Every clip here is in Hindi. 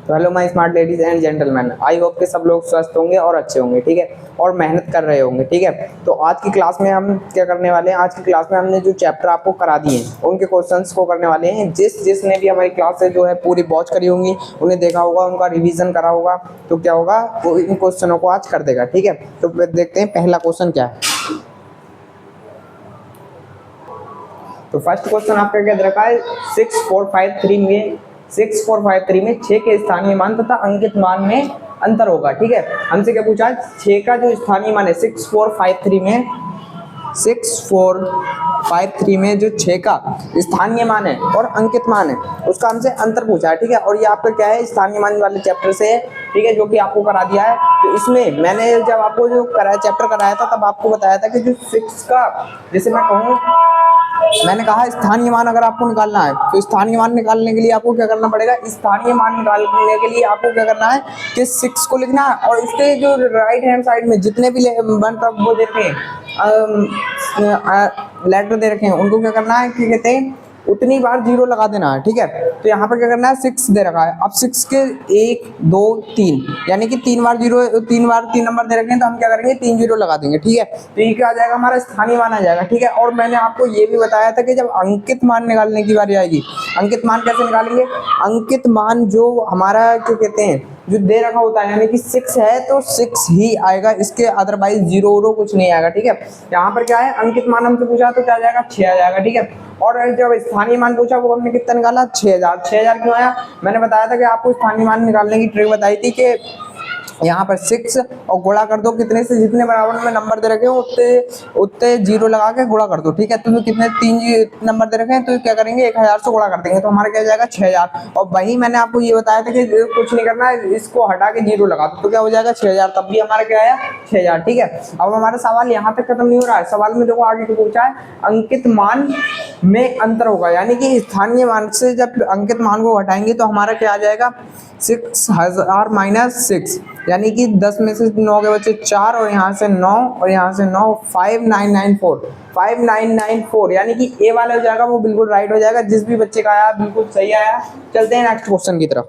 तो hello my smart ladies and gentleman, I hope कि सब लोग स्वस्थ होंगे और अच्छे होंगे, ठीक है, और मेहनत कर रहे होंगे, ठीक है। तो आज की क्लास में हम क्या करने वाले हैं, आज की क्लास में हमने जो चैप्टर आपको करा दिए हैं उनके क्वेश्चंस को करने वाले हैं। जिसने भी हमारी क्लास से जो है पूरी वॉच करी होंगी, उन्हें देखा होगा, उनका रिवीजन करा होगा, तो क्या होगा, वो इन क्वेश्चनों को आज कर देगा, ठीक है। तो फिर देखते हैं पहला क्वेश्चन क्या है। तो फर्स्ट क्वेश्चन आपका क्या दे रखा है, 6453 में 6 के स्थानीय मान तथा अंकित मान में अंतर होगा, ठीक है। हमसे क्या पूछा है, 6 का जो स्थानीय मान है 6453 में जो 6 का स्थानीय मान है और अंकित मान है उसका हमसे अंतर पूछा है, ठीक है। और ये आपका क्या है, स्थानीय मान वाले चैप्टर से है, ठीक है, जो कि आपको करा दिया है। तो इसमें मैंने जब आपको जो कराया चैप्टर कराया था तब आपको बताया था कि जो 6 का, जैसे मैं कहूँ, मैंने कहा स्थानीय मान अगर आपको निकालना है तो स्थानीय मान निकालने के लिए आपको क्या करना पड़ेगा, स्थानीय मान निकालने के लिए आपको क्या करना है कि 6 को लिखना है और इसके जो राइट हैंड साइड में जितने भी मतलब वो दे रखे हैं लेटर दे रखे हैं उनको क्या करना है कि कहते हैं उतनी बार 0 लगा देना है, ठीक है। तो यहाँ पर क्या करना है, 6 दे रखा है, अब 6 के 1 2 3 यानी कि 3 बार 0, 3 बार 3 नंबर दे रखे हैं तो हम क्या करेंगे 3 0 लगा देंगे, ठीक है। तो ये क्या आ जाएगा, हमारा स्थानीय मान आ जाएगा, ठीक है। और मैंने आपको ये भी बताया था कि जब अंकित मान निकालने की बारी आएगी, अंकित मान कैसे निकालेंगे, अंकित मान जो हमारा क्या कहते हैं जो दे रखा होता है, यानी कि 6 है तो 6 ही आएगा, इसके अदरवाइज 0 कुछ नहीं आएगा, ठीक है। यहाँ पर क्या है, अंकित मान हमसे पूछा तो क्या आ जाएगा, 6 आ जाएगा, ठीक है। और जब स्थानीय मान पूछा वो हमने कितना निकाला, 6000 क्यों आया, मैंने बताया था कि आपको स्थानीय मान निकालने की ट्रिक बताई थी कि यहाँ पर 6 और गुणा कर दो कितने से, जितने बराबर में नंबर दे रखे हो उतने 0 लगा के गुणा कर दो, ठीक है। तो कितने 3 नंबर दे रखे हैं तो क्या करेंगे 1000 से गुणा कर देंगे तो हमारा क्या जाएगा 6000। और वही मैंने आपको ये बताया था कि कुछ नहीं करना है, इसको हटा के 0 लगा दो तो क्या हो जाएगा 6000, तब भी हमारा क्या आया 6000, ठीक है। अब हमारा सवाल यहाँ तक खत्म नहीं हो रहा है, सवाल में देखो आगे क्या पूछा है, अंकित मान में अंतर होगा, यानी कि स्थानीय मान से जब अंकित मान को हटाएंगे तो हमारा क्या आ जाएगा 6000 माइनस 6, यानी कि 10 में से 9 के बच्चे 4 और यहाँ से 9 और यहाँ से 9, 5994, यानी कि ए वाला हो जाएगा वो बिल्कुल राइट हो जाएगा, जिस भी बच्चे का आया बिल्कुल सही आया। चलते हैं नेक्स्ट क्वेश्चन की तरफ,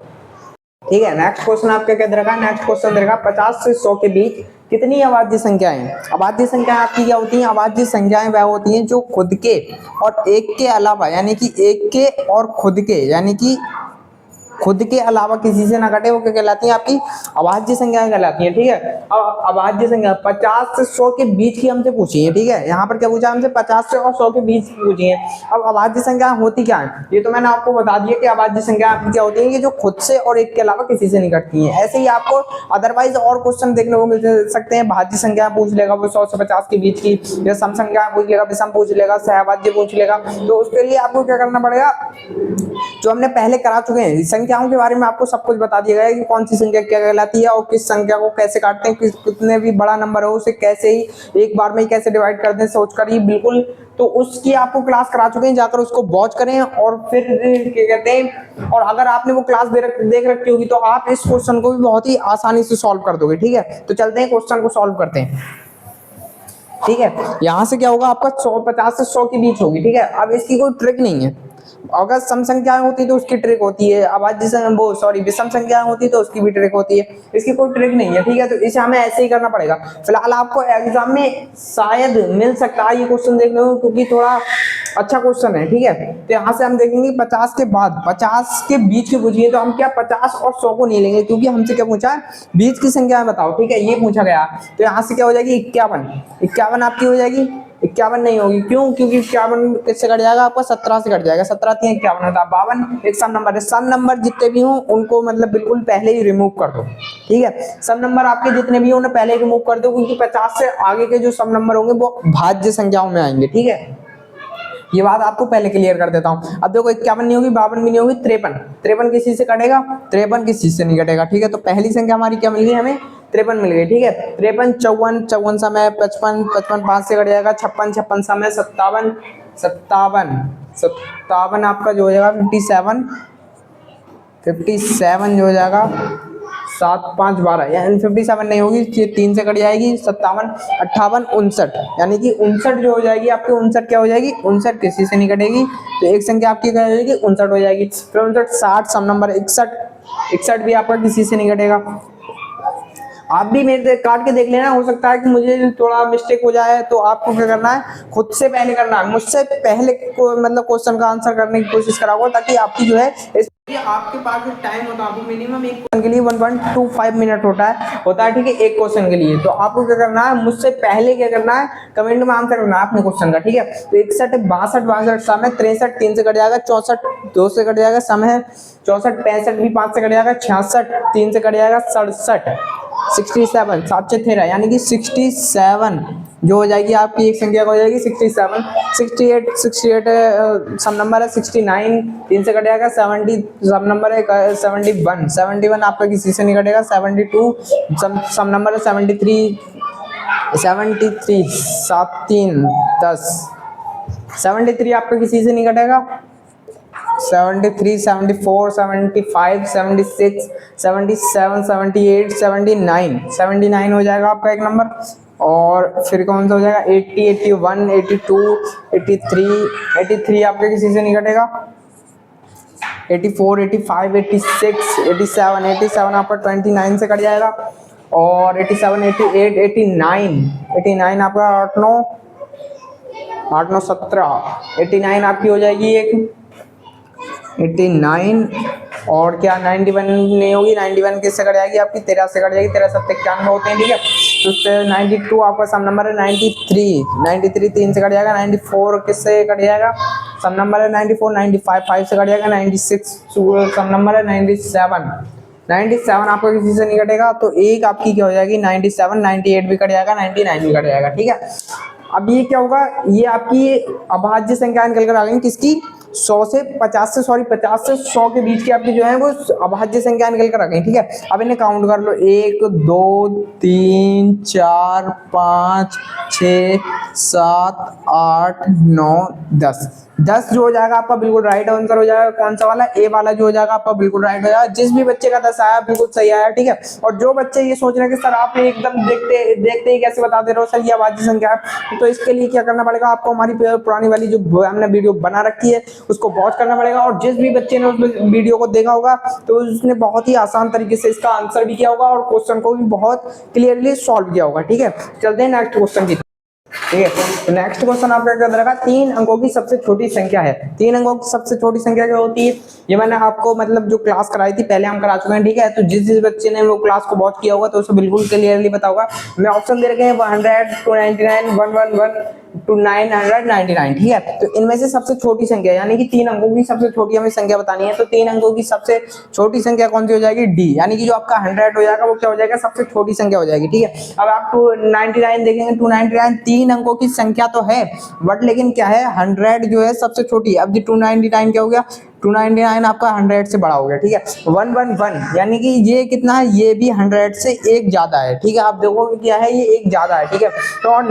ठीक है। नेक्स्ट क्वेश्चन आपका क्या दे रखा है, नेक्स्ट क्वेश्चन दे रखा 50 से 100 के बीच कितनी अभाज्य संख्याएं हैं। अभाज्य संख्याएं आपकी क्या होती हैं, अभाज्य संख्याएं वह होती हैं जो खुद के और एक के अलावा, यानी कि एक के और खुद के, यानी कि खुद के अलावा किसी से ना घटे, वो क्या कहलाती है, आपकी अभाज्य संख्याएं कहलाती हैं, ठीक है। अब अभाज्य संख्या 50 से 100 के बीच की हमसे पूछी है, ठीक है। यहाँ पर क्या पूछा हमसे 50 से और 100 के बीच की पूछी है। अब अभाज्य संख्या होती क्या है, ये तो मैंने आपको बता दिया कि अभाज्य संख्या आपकी क्या होती है कि जो खुद से और एक के अलावा किसी से नहीं घटती है। ऐसे ही आपको अदरवाइज और क्वेश्चन देखने को मिल सकते हैं, भाज्य संख्या पूछ लेगा वो 100 से 50 के बीच की, या सम संख्या पूछ लेगा, विषम पूछ लेगा, सहभाज्य पूछ लेगा। तो उसके लिए आपको क्या करना पड़ेगा, जो हमने पहले करा चुके हैं, संख्याओं के बारे में आपको सब कुछ बता दिया गया है कि कौन सी संख्या क्या कहलाती है और किस संख्या को कैसे काटते हैं, कितने भी बड़ा नंबर हो उसे कैसे ही एक बार में ही कैसे डिवाइड कर दें सोचकर ही, बिल्कुल। तो उसकी आपको क्लास करा चुके हैं, जाकर उसको वॉच करें और फिर क्या कहते हैं, और अगर आपने वो क्लास देख रखी होगी तो आप इस क्वेश्चन को भी बहुत ही आसानी से सॉल्व कर दोगे, ठीक है। तो चलते हैं क्वेश्चन को सॉल्व करते हैं, ठीक है। यहाँ से क्या होगा, आपका 50 से 100 के बीच होगी, ठीक है। अब इसकी कोई ट्रिक नहीं है, अगर सम संख्याएं होती तो उसकी ट्रिक होती है, विषम संख्याएं होती तो उसकी भी ट्रिक होती है, इसकी कोई ट्रिक नहीं है, ठीक है। तो इसे हमें ऐसे ही करना पड़ेगा। फिलहाल आपको एग्जाम में शायद मिल सकता है ये क्वेश्चन देखने को, क्योंकि थोड़ा अच्छा क्वेश्चन है, ठीक है। तो यहाँ से हम देखेंगे 50 के बाद 50 के बीच की पूछिए तो हम क्या 50 और 100 को नहीं लेंगे, क्योंकि हमसे क्या पूछा है, बीच की संख्याएं बताओ, ठीक है, ये पूछा गया। तो यहाँ से क्या हो जाएगी 51 आपकी हो जाएगी, 51 नहीं होगी, क्यों, क्योंकि 51 किससे कट जाएगा, आपका 17 से कट जाएगा, 17 3 51 होता है 52। एक सम नंबर है, सम नंबर जितने भी हों उनको मतलब बिल्कुल पहले ही रिमूव कर दो, ठीक है। सम नंबर आपके जितने भी हों उन्हें पहले ही रिमूव कर दो, क्योंकि 50 से आगे के जो सम नंबर होंगे वो भाज्य संख्याओं में आएंगे, ठीक है। ये बात आपको पहले क्लियर कर देता हूं। अब देखो 51 नहीं होगी, 52 भी नहीं होगी, 53 किसी से कटेगा, 53 किसी से नहीं कटेगा, ठीक है। तो पहली संख्या हमारी क्या मिल गई, हमें 53 मिल गई, ठीक है। 53 54 समय 55 5 से कट जाएगा, 56 समय 57 आपका जो हो जाएगा 57 जो हो जाएगा 7 5 12 यानी 57 नहीं होगी, ये 3 से कट जाएगी, 57 58 59, यानी कि 59 जो हो जाएगी आपकी, 59 क्या हो जाएगी, 59 किसी से नहीं कटेगी, तो एक संख्या आपकी क्या हो जाएगी, 59 हो जाएगी। फिर 59 60 सम नंबर 61, 61 भी आपका किसी से नहीं कटेगा। आप भी मेरे काट के देख लेना, हो सकता है कि मुझे थोड़ा मिस्टेक हो जाए, तो आपको क्या करना है, खुद से पहले करना है, मुझसे पहले को मतलब क्वेश्चन का आंसर करने की कोशिश कराओ, ताकि आपकी जो है आपके पास जो टाइम होता है मिनिमम एक क्वेश्चन के लिए 1.25 मिनट होता है ठीक है, एक क्वेश्चन के लिए। तो आपको क्या करना है, मुझसे पहले क्या करना है, कमेंट में आंसर करना है अपने क्वेश्चन का, ठीक है। तो 61 62 सम है, 63 3 से कट जाएगा, 64 2 से कट जाएगा, सम है 64 65 भी 5 से कट जाएगा, 66 3 से कट जाएगा, 67 67 7 से 13 यानी कि 67 जो हो जाएगी आपकी, एक संख्या हो जाएगी 67 68 सम नंबर है, 69 3 से कट जाएगा, 70 सम नंबर है, 71 आपका किसी से नहीं कटेगा, 72 सम नंबर है, 73 7 3 10 73 आपका किसी से नहीं कटेगा, 73 74 75 76 77 78 79 हो जाएगा आपका एक नंबर। और फिर कौन सा हो जाएगा, 80 81 82 83 आपके किसी से नहीं कटेगा, 84 85 86 87 आपका 29 से कट जाएगा, और 87 88 89 आपका 8 9 17 89 आपकी हो जाएगी एक 89। और क्या 91 नहीं होगी, 91 किससे कट जाएगी आपकी, 13 से कट जाएगी, 13 7 91 होते हैं, ठीक है। तो 92 आपका सम नंबर है, 93 3 से कट जाएगा, 94 किससे कट जाएगा, सम नंबर है 94 95 5 से कट जाएगा, 96 सम नंबर है, 97 आपका किसी से नहीं कटेगा, तो एक आपकी क्या हो जाएगी 97 98 भी कट जाएगा, 99 भी कट जाएगा, ठीक है। अब ये क्या होगा, ये आपकी अभाज्य संख्या निकल कर आ गई किसकी, 50 से 100 के बीच की आपकी जो है वो अभाज्य संख्या निकल कर आ गई, ठीक है। अब इन्हें काउंट कर लो, 1 2 3 4 5 6 7 8 9 10 जो हो जाएगा आपका बिल्कुल राइट आंसर हो जाएगा, कौन सा वाला, ए वाला जो हो जाएगा आपका बिल्कुल राइट हो जाएगा। जिस भी बच्चे का 10 आया बिल्कुल सही आया, ठीक है। और जो बच्चे ये सोच रहे हैं कि सर आपने एकदम देखते ही कैसे बता दे रहे हो सर ये अभाज्य संख्या है, तो इसके लिए क्या करना पड़ेगा आपको, हमारी पुरानी वाली जो हमने वीडियो बना रखी है उसको वॉच करना पड़ेगा। और जिस भी बच्चे ने उस वीडियो को देखा होगा तो उसने बहुत ही आसान तरीके से इसका आंसर भी किया होगा और क्वेश्चन को भी बहुत क्लियरली सॉल्व किया होगा, ठीक है। चलते हैं नेक्स्ट क्वेश्चन की, ठीक है। तो नेक्स्ट क्वेश्चन आपका क्या रहेगा, 3 अंकों की सबसे छोटी संख्या है। 3 अंकों की सबसे छोटी संख्या क्या होती है, ये मैंने आपको मतलब जो क्लास कराई थी पहले हम करा चुके हैं, ठीक है। तो जिस बच्चे ने वो क्लास को वॉच किया होगा तो उसे बिल्कुल क्लियरली पता होगा। मैं ऑप्शन दे रखे हैं 100 299 111 to 999, ठीक है। तो इनमें से सबसे छोटी संख्या यानी कि 3 अंकों की सबसे छोटी हमें संख्या बतानी है, तो 3 अंकों की सबसे छोटी संख्या कौन सी हो जाएगी, डी, यानी कि जो आपका 100 हो जाएगा वो क्या हो जाएगा, सबसे छोटी संख्या हो जाएगी, ठीक है। अब आप 299 देखेंगे, 299 3 अंकों की संख्या तो है बट लेकिन क्या है 100 जो है सबसे छोटी। अब 299 क्या हो गया, 299 आपका 100 से बड़ा हो गया, ठीक है। 111 यानी कि ये कितना है, ये भी 100 से एक ज्यादा है, ठीक है। आप देखोगे क्या है, ये एक ज्यादा है, ठीक है। तो और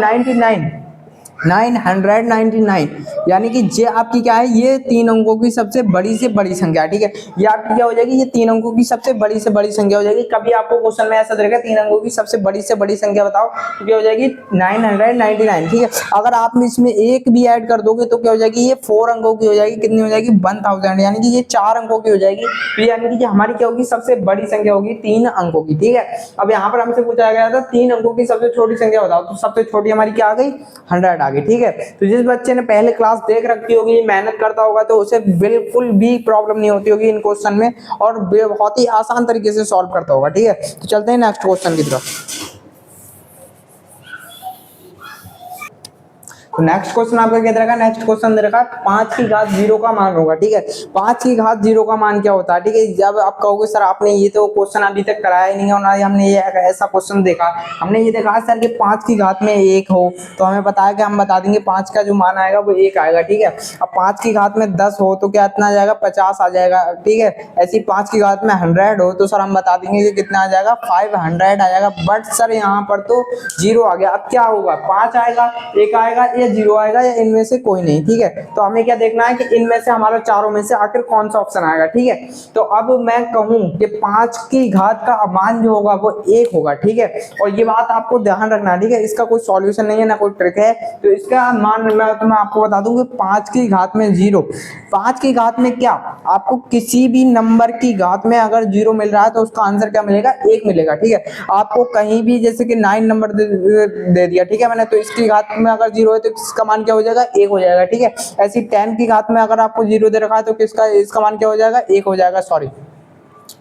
999 यानी कि ये आपकी क्या है, ये 3 अंकों की सबसे बड़ी से बड़ी संख्या, ठीक है। ये आपकी क्या हो जाएगी, ये 3 अंकों की सबसे बड़ी से बड़ी संख्या हो जाएगी। कभी आपको क्वेश्चन में ऐसा देगा 3 अंकों की सबसे बड़ी संख्या बताओ, तो क्या हो जाएगी 999, ठीक है। अगर आप इसमें एक भी ऐड कर दोगे तो क्या हो जाएगी, ये 4 अंकों की हो जाएगी, कितनी हो जाएगी 1000, यानी कि ये 4 अंकों की हो जाएगी। तो यानी कि हमारी क्या होगी, सबसे बड़ी संख्या होगी 3 अंकों की, ठीक है। अब यहाँ पर हमसे पूछा गया था 3 अंकों की सबसे छोटी संख्या बताओ, तो सबसे छोटी हमारी क्या आ गई 100 आ गई, ठीक है। तो जिस बच्चे ने पहले क्लास देख रखी होगी, मेहनत करता होगा, तो उसे बिल्कुल भी प्रॉब्लम नहीं होती होगी इन क्वेश्चन में और बहुत ही आसान तरीके से सॉल्व करता होगा, ठीक है। तो चलते हैं नेक्स्ट क्वेश्चन की तरफ। तो नेक्स्ट क्वेश्चन आपका क्या रहेगा, नेक्स्ट क्वेश्चन दे रखा है 5 की घात 0 का मान होगा, ठीक है। 5 की घात 0 का मान क्या होता है, ठीक है। जब आप कहोगे सर आपने ये तो क्वेश्चन अभी तक कराया ही नहीं है, और हमने ये ऐसा क्वेश्चन देखा, हमने ये देखा सर कि 5 की घात में 1 हो, तो हमें पता है कि हम बता देंगे 5 का जो मान आएगा वो 1 आएगा, ठीक है। अब 5 की घात में 10 हो तो क्या इतना आ जाएगा 50 आ जाएगा, ठीक है। ऐसी 5 की घात में 100 हो तो सर हम बता देंगे कि कितना आ जाएगा 500 आ जाएगा। बट सर यहाँ पर तो 0 आ गया, अब क्या होगा 5 आएगा 1 आएगा या 0 आएगा या इनमें से कोई नहीं। ठीक है, तो हमें क्या देखना है कि इनमें से हमारा चारों में से आखिर कौन सा ऑप्शन आएगा। ठीक है, तो अब मैं कहूं कि 5 की घात का मान जो होगा वो 1 होगा। ठीक है, और ये बात आपको ध्यान रखना है। ठीक है, इसका कोई सॉल्यूशन नहीं है ना कोई ट्रिक है, तो इसका मान मैं आपको बता दूं कि 5 की घात में 0, 5 की घात में क्या, आपको किसी भी नंबर की घात में अगर 0 मिल रहा है तो उसका आंसर क्या मिलेगा, 1 मिलेगा। ठीक है, आपको कहीं भी जैसे कि 9 नंबर दे दिया, ठीक है मैंने, तो इसकी घात में अगर 0 है तो इसका मान क्या हो जाएगा, 1 हो जाएगा। ठीक है, ऐसी 10 की घात में अगर आपको 0 दे रखा है तो इसका मान क्या हो जाएगा, 1 हो जाएगा, सॉरी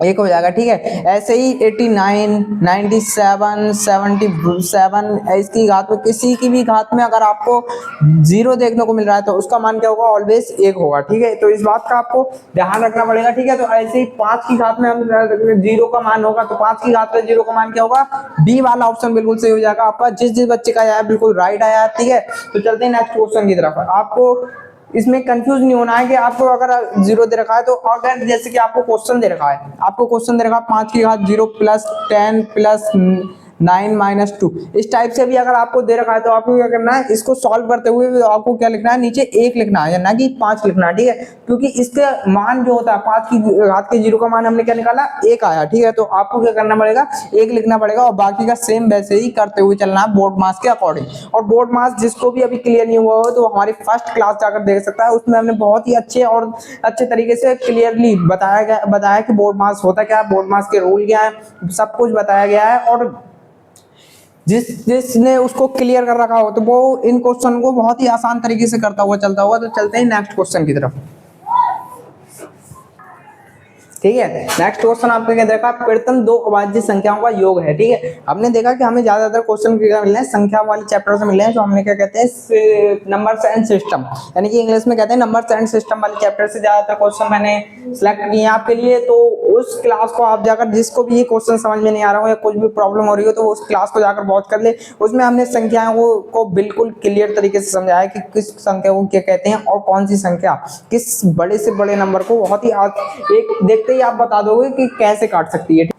1 हो जाएगा। ठीक है, ऐसे ही 89, 97, 77 इसकी घात में किसी की भी घात में अगर आपको 0 देखने को मिल रहा है तो उसका मान क्या होगा, ऑलवेज 1 होगा। ठीक है, तो इस बात का आपको ध्यान रखना पड़ेगा। ठीक है, तो ऐसे ही 5 की घात में हम 0 का मान होगा तो 5 की घात में 0 का मान क्या होगा, बी वाला ऑप्शन बिल्कुल सही हो जाएगा आपका। जिस बच्चे का आया बिल्कुल राइट आया। ठीक है, तो चलते हैं नेक्स्ट क्वेश्चन की तरफ। आपको इसमें कंफ्यूज नहीं होना है कि आपको अगर 0 दे रखा है तो अगर जैसे कि आपको क्वेश्चन दे रखा है, 5 की घात 0 प्लस 10 प्लस 9 माइनस 2, इस टाइप से भी अगर आपको दे रखा है तो आपको क्या करना है, इसको सॉल्व करते हुए आपको क्या लिखना है, नीचे 1 लिखना है ना कि 5 लिखना है। ठीक है, क्योंकि इसका मान जो होता है 5 की घात के 0 का मान हमने क्या निकाला, 1 आया। ठीक है, तो आपको क्या करना पड़ेगा, 1 लिखना पड़ेगा और बाकी का सेम वैसे ही करते हुए चलना है बोर्ड मास के अकॉर्डिंग। और बोर्ड मास जिसको भी अभी क्लियर नहीं हुआ हो तो हमारी फर्स्ट क्लास जाकर देख सकता है, उसमें हमने बहुत ही अच्छे तरीके से क्लियरली बताया कि बोर्ड मास होता क्या है, बोर्ड मास के रूल क्या है, सब कुछ बताया गया है। और जिसने उसको क्लियर कर रखा हो तो वो इन क्वेश्चन को बहुत ही आसान तरीके से करता हुआ चलता होगा। तो चलते हैं नेक्स्ट क्वेश्चन की तरफ। ठीक है, नेक्स्ट क्वेश्चन आपको क्या देखा, प्रथम 2 अभाज्य संख्याओं का योग है। ठीक है, हमने देखा कि हमें ज्यादातर क्वेश्चन मिल रहे हैं संख्या वाले चैप्टर से मिल रहे हैं, जो हमने क्या कहते हैं नंबर्स एंड सिस्टम, यानी कि इंग्लिश में कहते हैं नंबर्स एंड सिस्टम वाले चैप्टर से ज्यादातर क्वेश्चन मैंने सिलेक्ट किए हैं आपके लिए। तो उस क्लास को आप जाकर, जिसको भी ये क्वेश्चन समझ में नहीं आ रहा हो या कुछ भी प्रॉब्लम हो रही हो, तो उस क्लास को जाकर वॉच कर ले। उसमें हमने संख्याओं को बिल्कुल क्लियर तरीके से समझाया कि किस संख्या को क्या कहते हैं और कौन सी संख्या किस बड़े से बड़े नंबर को बहुत ही एक देखते ही आप बता दोगे कि कैसे काट सकती है।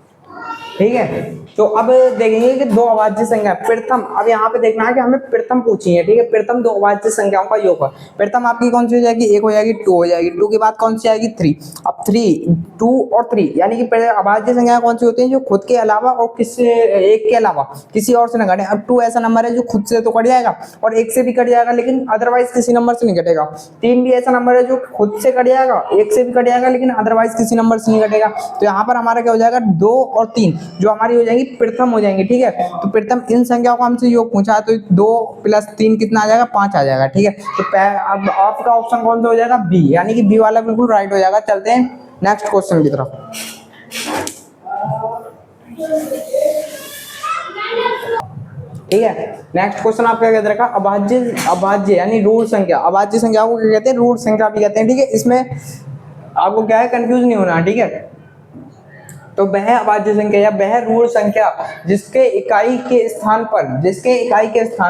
ठीक है, तो अब देखेंगे कि 2 अभाज्य संख्या प्रथम, अब यहाँ पे देखना है कि हमें प्रथम पूछी है। ठीक है, प्रथम 2 अभाज्य संख्याओं का योग। प्रथम आपकी कौन सी हो जाएगी, 1 हो जाएगी, 2 हो जाएगी, 2 के बाद कौन सी आएगी, 3। अब 3, 2 और 3 यानी कि अभाज्य संख्या कौन सी होती है, जो खुद के अलावा और किसी एक के अलावा किसी और से न घटे। अब 2 ऐसा नंबर है जो खुद से तो कट जाएगा और 1 से भी कट जाएगा लेकिन अदरवाइज किसी नंबर से नहीं कटेगा। 3 भी ऐसा नंबर है जो खुद से कट जाएगा, 1 से भी कट जाएगा लेकिन अदरवाइज किसी नंबर से नहीं कटेगा। तो यहाँ पर हमारा क्या हो जाएगा, 2 और 3 जो हमारी हो जाएंगी प्रथम हो जाएंगे। ठीक है, तो प्रथम इन संख्याओं को हमसे योग पूछा है तो 2 प्लस 3 कितना आ जाएगा, 5 आ जाएगा। ठीक है, तो अब आपका ऑप्शन कौन सा हो जाएगा, बी, यानी कि बी वाला बिल्कुल राइट हो जाएगा। चलते हैं नेक्स्ट क्वेश्चन की तरफ। ठीक है, नेक्स्ट क्वेश्चन आपका क्या रखा, अभाज्य यानी रूढ़ संख्या। अभाज्य संख्या को क्या कहते हैं, रूढ़ संख्या भी कहते हैं। ठीक है, इसमें आपको क्या है, कंफ्यूज नहीं होना। ठीक है, तो वह अभाज्य संख्या या वह रूढ़ संख्या जिसके इकाई के स्थान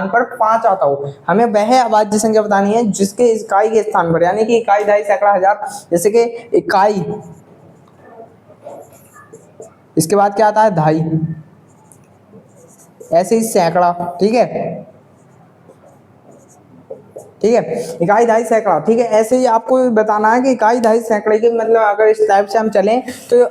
पर 5 आता हो, हमें वह अभाज्य संख्या बतानी है जिसके इकाई के स्थान पर, यानी कि इकाई, दहाई, सैकड़ा, हजार, जैसे कि इकाई, इसके बाद क्या आता है, दहाई, ऐसे ही सैकड़ा। ठीक है, ठीक है, इकाई, दहाई, सैकड़ा। ठीक है, ऐसे ही आपको बताना है कि इकाई, दहाई, सैकड़े के मतलब अगर इस टाइप से हम चलें तो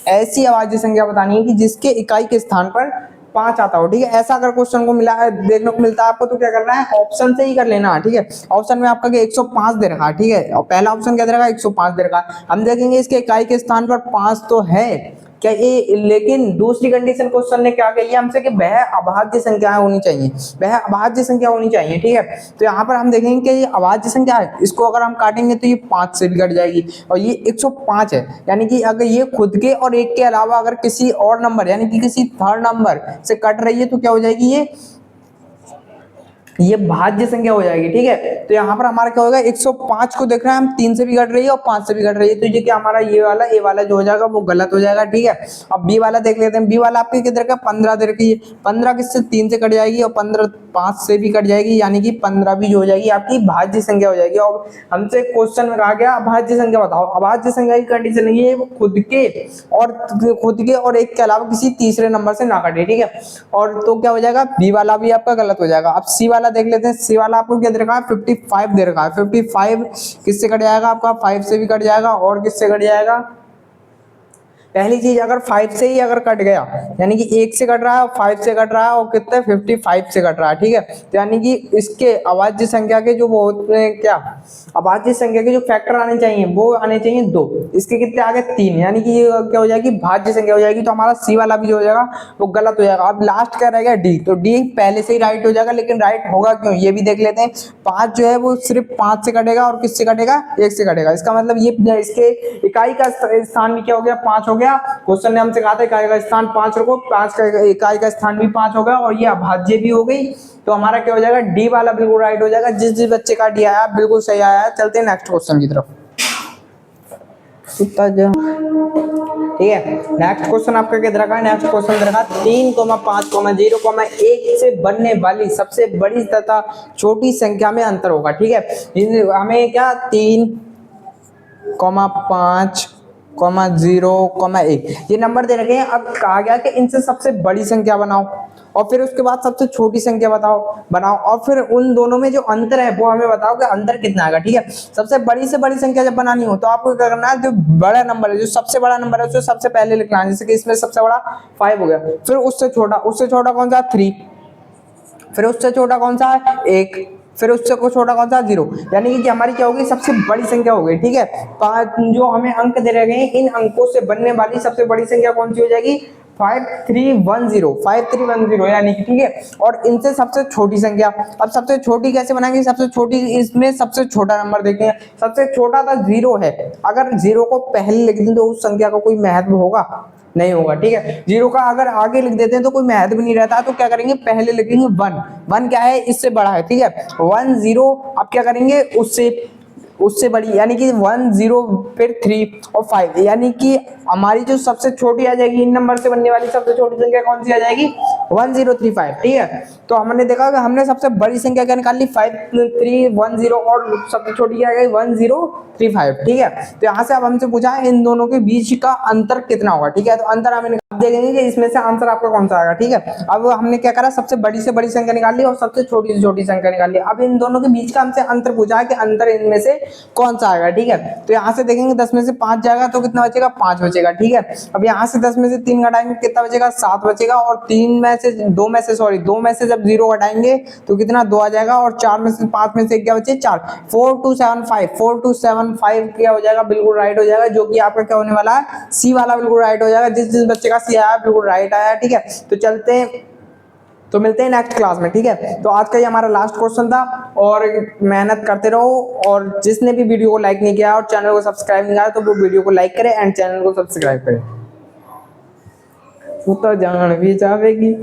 ऐसी अभाज्य संख्या बतानी है कि जिसके इकाई के स्थान पर 5 आता हो। ठीक है, ऐसा अगर क्वेश्चन को देखने को मिलता है आपको तो क्या करना है, ऑप्शन से ही कर लेना है। ठीक है, ऑप्शन में आपका 105 दे रखा है। ठीक है, और पहला ऑप्शन क्या दे रखा है, 105 दे रखा है। हम देखेंगे इसके इकाई के स्थान पर 5 तो है क्या ये, लेकिन दूसरी कंडीशन क्वेश्चन ने क्या कही है हमसे कि वह अभाज्य संख्या होनी चाहिए, वह अभाज्य संख्या होनी चाहिए। ठीक है, तो यहाँ पर हम देखेंगे कि ये अभाज्य संख्या है, इसको अगर हम काटेंगे तो ये 5 से भी कट जाएगी और ये 105 है, यानी कि अगर ये खुद के और एक के अलावा अगर किसी और नंबर यानी कि किसी थर्ड नंबर से कट रही है तो क्या हो जाएगी, ये भाज्य संख्या हो जाएगी। ठीक है, तो यहाँ पर हमारा क्या होगा, 105 को देख रहे हैं हम, 3 से भी कट रही है और 5 से भी कट रही है, तो ये क्या हमारा ये वाला जो हो जाएगा वो गलत हो जाएगा। ठीक है, अब बी वाला देख लेते हैं। बी वाला आपके किधर का, 15 दे रखी है, 15 किससे, 3 से कट जाएगी और 15 5 से भी कट जाएगी, यानी कि 15 भी जो हो जाएगी आपकी भाज्य संख्या हो जाएगी। और हमसे क्वेश्चन में कहा गया अभाज्य संख्या बताओ, अभाज्य संख्या की कंडीशन नहीं है वो खुद के और एक के अलावा किसी तीसरे नंबर से ना कटे। ठीक है, और तो क्या हो जाएगा, बी वाला भी आपका गलत हो जाएगा। अब सी वाला वाला देख लेते हैं। सी वाला आपको क्या दे रखा है, 55 दे रखा है। 55 किससे कट जाएगा आपका, 5 से भी कट जाएगा और किससे कट जाएगा। पहली चीज, अगर 5 से ही अगर कट गया, यानी कि 1 से कट रहा है, 5 से कट रहा है और कितने 55 से कट रहा है, ठीक है। तो यानी कि इसके अभाज्य संख्या के जो वो होते हैं क्या, अभाज्य संख्या के जो फैक्टर आने चाहिए वो आने चाहिए 2, इसके कितने आ गए 3, यानी कि ये क्या हो जाएगी, भाज्य संख्या हो जाएगी। तो हमारा सी वाला भी जो हो जाएगा वो गलत हो जाएगा। अब लास्ट क्या रहेगा, डी। तो डी पहले से ही राइट हो जाएगा, लेकिन राइट होगा क्यों ये भी देख लेते हैं। 5 जो है वो सिर्फ 5 से कटेगा और किससे कटेगा, 1 से कटेगा। इसका मतलब ये इसके इकाई का स्थान भी क्या हो गया, 5 हो गया। क्वेश्चन ने हमसे कहा था इकाई का स्थान 5 रखो, 5 का इकाई का स्थान भी 5 हो गया और ये अभाज्य भी हो गई। तो हमारा क्या हो जाएगा, डी वाला बिल्कुल राइट हो जाएगा। जिस जिस बच्चे का डी आया बिल्कुल सही आया। चलते हैं नेक्स्ट क्वेश्चन की तरफ। ठीक है, नेक्स्ट क्वेश्चन आपका क्या रखा है, नेक्स्ट क्वेश्चन रखा 3,5,0,1 से बनने वाली सबसे बड़ी तथा छोटी संख्या में अंतर होगा। ठीक है, हमें क्या 3,5,0,1 ये नंबर दे रखे हैं। अब कहा गया कि इनसे सबसे बड़ी संख्या बनाओ और फिर उसके बाद सबसे छोटी संख्या बनाओ और फिर उन दोनों में जो अंतर है वो हमें बताओ कि अंतर कितना आएगा। ठीक है, सबसे बड़ी से बड़ी संख्या जब बनानी हो तो आपको क्या करना है, जो बड़ा नंबर है, जो सबसे बड़ा नंबर है, उसको सबसे पहले लिखना है। जैसे कि इसमें सबसे बड़ा 5 हो गया, फिर उससे छोटा कौन सा 3, फिर उससे छोटा कौन सा है 1, फिर उससे को छोटा कौन सा 0, यानी कि हमारी क्या होगी, सबसे बड़ी संख्या हो गई। ठीक है, जो हमें अंक दे रहे हैं, इन अंकों से बनने वाली सबसे बड़ी संख्या कौन सी हो जाएगी, 5310 यानी कि। ठीक है, और इनसे सबसे छोटी संख्या, अब सबसे छोटी कैसे बनाएंगे, सबसे छोटी इसमें सबसे छोटा नंबर देखेंगे। सबसे छोटा था 0 है, अगर 0 को पहले लिख दें तो उस संख्या का कोई महत्व होगा, नहीं होगा। ठीक है, 0 का अगर आगे लिख देते हैं तो कोई महत्व नहीं रहता। तो क्या करेंगे, पहले लिखेंगे 1 क्या है, इससे बड़ा है। ठीक है, 1 0, अब क्या करेंगे उससे बड़ी, यानी कि 1 0 फिर 3 और 5, यानी कि हमारी जो सबसे छोटी आ जाएगी, इन नंबर से बनने वाली सबसे छोटी संख्या कौन सी आ जाएगी, 1035। ठीक है, तो हमने देखा कि हमने सबसे बड़ी संख्या क्या निकाल ली, 5310 और सबसे छोटी क्या आ गई 1035। ठीक है, तो यहाँ से अब हमसे पूछा है इन दोनों के बीच का अंतर कितना होगा। ठीक है, तो अंतर हमें देखेंगे कि इसमें से आंसर आपका कौन सा आएगा। ठीक है, अब हमने क्या करा, सबसे बड़ी से बड़ी संख्या निकाल ली और सबसे छोटी से छोटी संख्या निकाल ली। अब इन दोनों के बीच का हमसे अंतर पूछा है कि अंतर इनमें से कौन सा आएगा। ठीक है, तो यहाँ से देखेंगे 10 में से 5 जाएगा तो कितना बचेगा, 5 बचेगा। ठीक है, अब यहाँ से 10 में से 3 घटाएंगे कितना बचेगा, 7 बचेगा। और 2 में से जब 0 घटाएंगे तो कितना 2 आ जाएगा। और 4 में से 5 में से क्या बचे 4, 4275 क्या हो जाएगा, बिल्कुल राइट हो जाएगा। जो कि आपका क्या होने वाला है, सी वाला बिल्कुल राइट हो जाएगा। जिस जिस बच्चे का सी आया बिल्कुल राइट आया। ठीक है, तो चलते हैं, तो मिलते हैं नेक्स्ट क्लास में। ठीक है, तो आज का ये हमारा लास्ट क्वेश्चन था और मेहनत करते रहो। और जिसने भी वीडियो को लाइक नहीं किया और चैनल को सब्सक्राइब नहीं किया तो वो वीडियो को लाइक करे एंड चैनल को सब्सक्राइब करे। वो तो जान भी जावेगी।